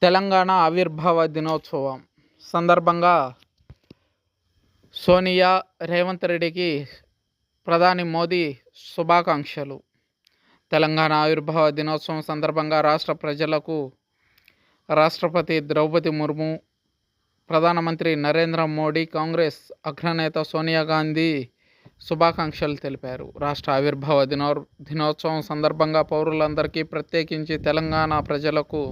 తెలంగాణ ఆవిర్భావ దినోత్సవం సందర్భంగా సోనియా, రేవంత్ రెడ్డికి ప్రధాని మోదీ శుభాకాంక్షలు. తెలంగాణ ఆవిర్భావ దినోత్సవం సందర్భంగా రాష్ట్ర ప్రజలకు రాష్ట్రపతి ద్రౌపది ముర్ము, ప్రధానమంత్రి నరేంద్ర మోడీ, కాంగ్రెస్ అగ్రనేత సోనియా గాంధీ శుభాకాంక్షలు తెలిపారు. రాష్ట్ర ఆవిర్భావ దినోత్సవం సందర్భంగా పౌరులందరికీ, ప్రత్యేకించి తెలంగాణ ప్రజలకు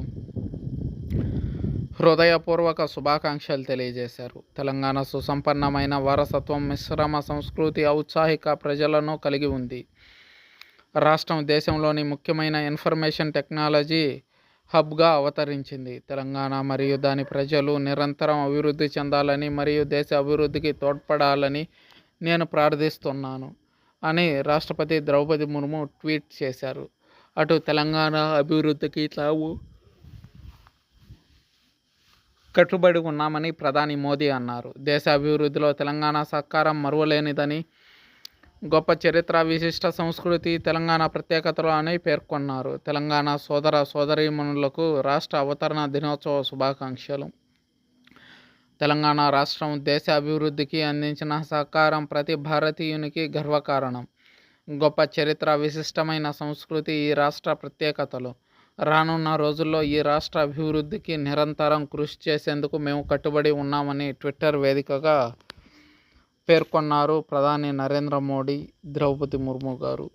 హృదయపూర్వక శుభాకాంక్షలు తెలియజేశారు. తెలంగాణ సుసంపన్నమైన వారసత్వం, మిశ్రమ సంస్కృతి, ఔత్సాహిక ప్రజలను కలిగి ఉంది. రాష్ట్రం దేశంలోని ముఖ్యమైన ఇన్ఫర్మేషన్ టెక్నాలజీ హబ్గా అవతరించింది. తెలంగాణ మరియు దాని ప్రజలు నిరంతరం అభివృద్ధి చెందాలని మరియు దేశ అభివృద్ధికి తోడ్పడాలని నేను ప్రార్థిస్తున్నాను అని రాష్ట్రపతి ద్రౌపది ముర్ము ట్వీట్ చేశారు. అటు తెలంగాణ అభివృద్ధికి తాము కట్టుబడి ఉన్నామని ప్రధాని మోదీ అన్నారు. దేశ అభివృద్ధిలో తెలంగాణ సహకారం మరువలేనిదని, గొప్ప చరిత్ర, విశిష్ట సంస్కృతి తెలంగాణ ప్రత్యేకతలు అని పేర్కొన్నారు. తెలంగాణ సోదర సోదరీమణులకు రాష్ట్ర అవతరణ దినోత్సవ శుభాకాంక్షలు. తెలంగాణ రాష్ట్రం దేశ అభివృద్ధికి అందించిన సహకారం ప్రతి భారతీయునికి గర్వకారణం. గొప్ప చరిత్ర, విశిష్టమైన సంస్కృతి ఈ రాష్ట్ర ప్రత్యేకతలు. రానున్న రోజుల్లో ఈ రాష్ట్ర అభివృద్ధికి నిరంతరం కృషి చేసేందుకు మేము కట్టుబడి ఉన్నామని ట్విట్టర్ వేదికగా పేర్కొన్నారు ప్రధాని నరేంద్ర మోడీ, ద్రౌపది ముర్ము గారు.